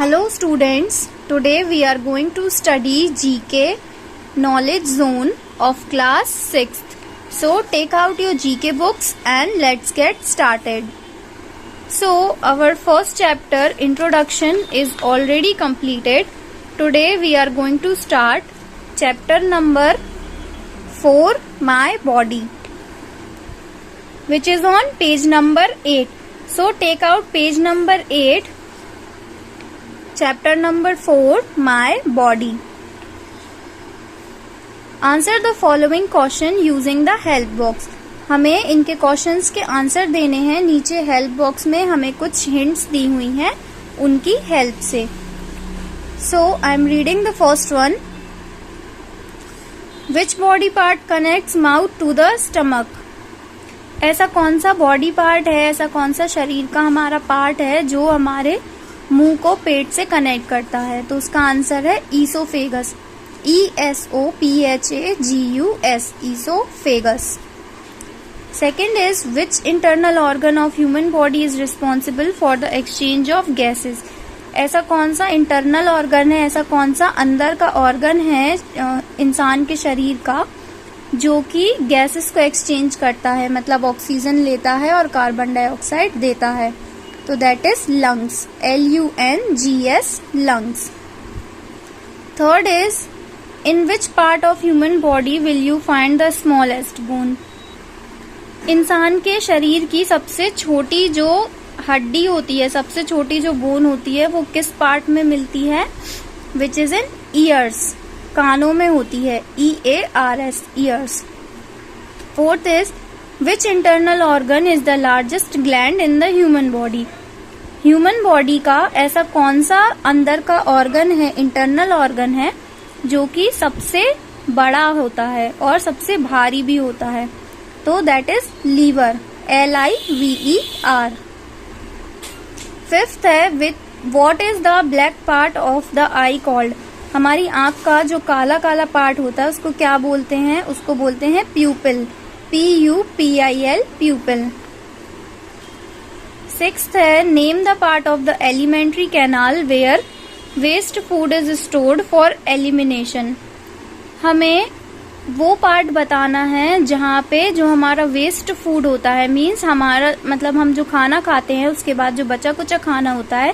Hello students, today we are going to study GK knowledge zone of class 6th. So take out your GK books and let's get started. So our first chapter introduction is already completed. Today we are going to start chapter number 4 My Body, which is on page number 8. So take out page number 8. Chapter number 4 My Body. Answer the following question using the help box. हमें इनके questions के answer देने हैं. नीचे help box में हमें कुछ hints दी हुई हैं उनकी हेल्प से. So I am reading the first one. Which body part connects mouth to the stomach? ऐसा कौन सा बॉडी पार्ट है, ऐसा कौन सा शरीर का हमारा पार्ट है जो हमारे मुंह को पेट से कनेक्ट करता है? तो उसका आंसर है oesophagus. ESOPHAGUS, oesophagus. Second is which internal organ of human body is responsible for the exchange of gases? ऐसा कौन सा इंटरनल ऑर्गन है, ऐसा कौन सा अंदर का ऑर्गन है इंसान के शरीर का जो कि गैसेस को एक्सचेंज करता है, मतलब ऑक्सीजन लेता है और कार्बन डाइऑक्साइड देता है? तो that is lungs. LUNGS, lungs. Third is in which part of human body will you find the smallest bone? इंसान के शरीर की सबसे छोटी जो हड्डी होती है, सबसे छोटी जो बोन होती है, वो किस पार्ट में मिलती है? विच इज इन ईयर्स, कानों में होती है. EARS, years. Fourth is which internal organ is the largest gland in the human body? Human body का ऐसा कौन सा अंदर का ऑर्गन है, इंटरनल ऑर्गन है, जो कि सबसे बड़ा होता है और सबसे भारी भी होता है? तो that is liver. LIVER. Fifth है with what is the black part of the eye called? हमारी आंख का जो काला काला पार्ट होता है उसको क्या बोलते हैं? उसको बोलते हैं प्यूपिल. PUPIL, pupil. सिक्स्थ है name the part of the alimentary canal where waste food is stored for elimination. हमें वो पार्ट बताना है जहाँ पे जो हमारा वेस्ट फूड होता है, मीन्स हमारा मतलब हम जो खाना खाते हैं उसके बाद जो बचा कुचा खाना होता है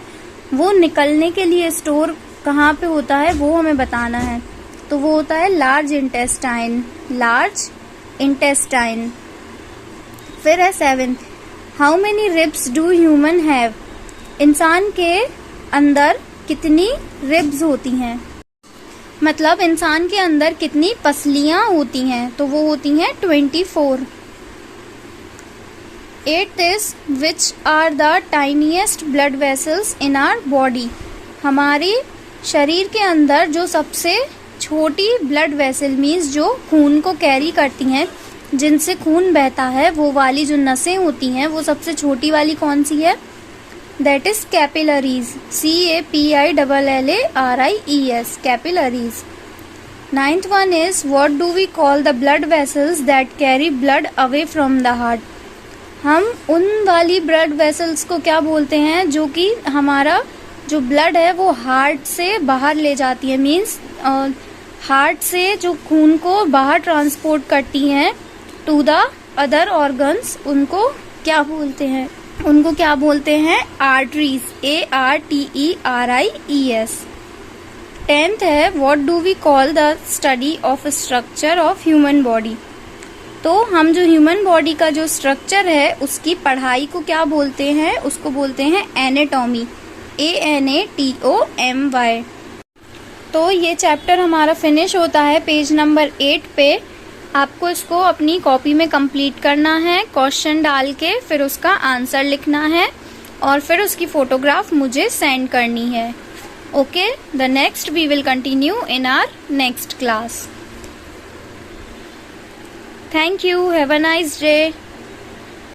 वो निकलने के लिए स्टोर कहाँ पे होता है वो हमें बताना है. तो वो होता है लार्ज इंटेस्टाइन. Large intestine. फिर है seventh, how many ribs do human have? इंसान के अंदर कितनी रिब्स होती हैं, मतलब इंसान के अंदर कितनी पसलियां होती हैं? तो वो होती हैं 24. Eighth is which are the tiniest blood vessels in our body? हमारे शरीर के अंदर जो सबसे छोटी ब्लड वेसल मीन्स जो खून को कैरी करती हैं, जिनसे खून बहता है, वो वाली जो नसें होती हैं वो सबसे छोटी वाली कौन सी है? That is capillaries. CAPILLARIES, capillaries. Ninth one is what do we call the blood vessels that carry blood away from the heart? हम उन वाली ब्लड वेसल्स को क्या बोलते हैं जो कि हमारा जो ब्लड है वो हार्ट से बाहर ले जाती है, मीन्स हार्ट से जो खून को बाहर ट्रांसपोर्ट करती हैं टू द अदर ऑर्गन्स. उनको क्या बोलते हैं? उनको क्या बोलते हैं? आर्टरीज. ARTERIES. 10th है what do we call the study of structure of human body? तो हम जो ह्यूमन बॉडी का जो स्ट्रक्चर है उसकी पढ़ाई को क्या बोलते हैं? उसको बोलते हैं एनाटॉमी. ANATOMY. तो ये चैप्टर हमारा फिनिश होता है पेज नंबर 8 पे. आपको इसको अपनी कॉपी में कंप्लीट करना है, क्वेश्चन डाल के फिर उसका आंसर लिखना है और फिर उसकी फोटोग्राफ मुझे सेंड करनी है. Okay, the next we will continue in our next class. Thank you. Have a nice day.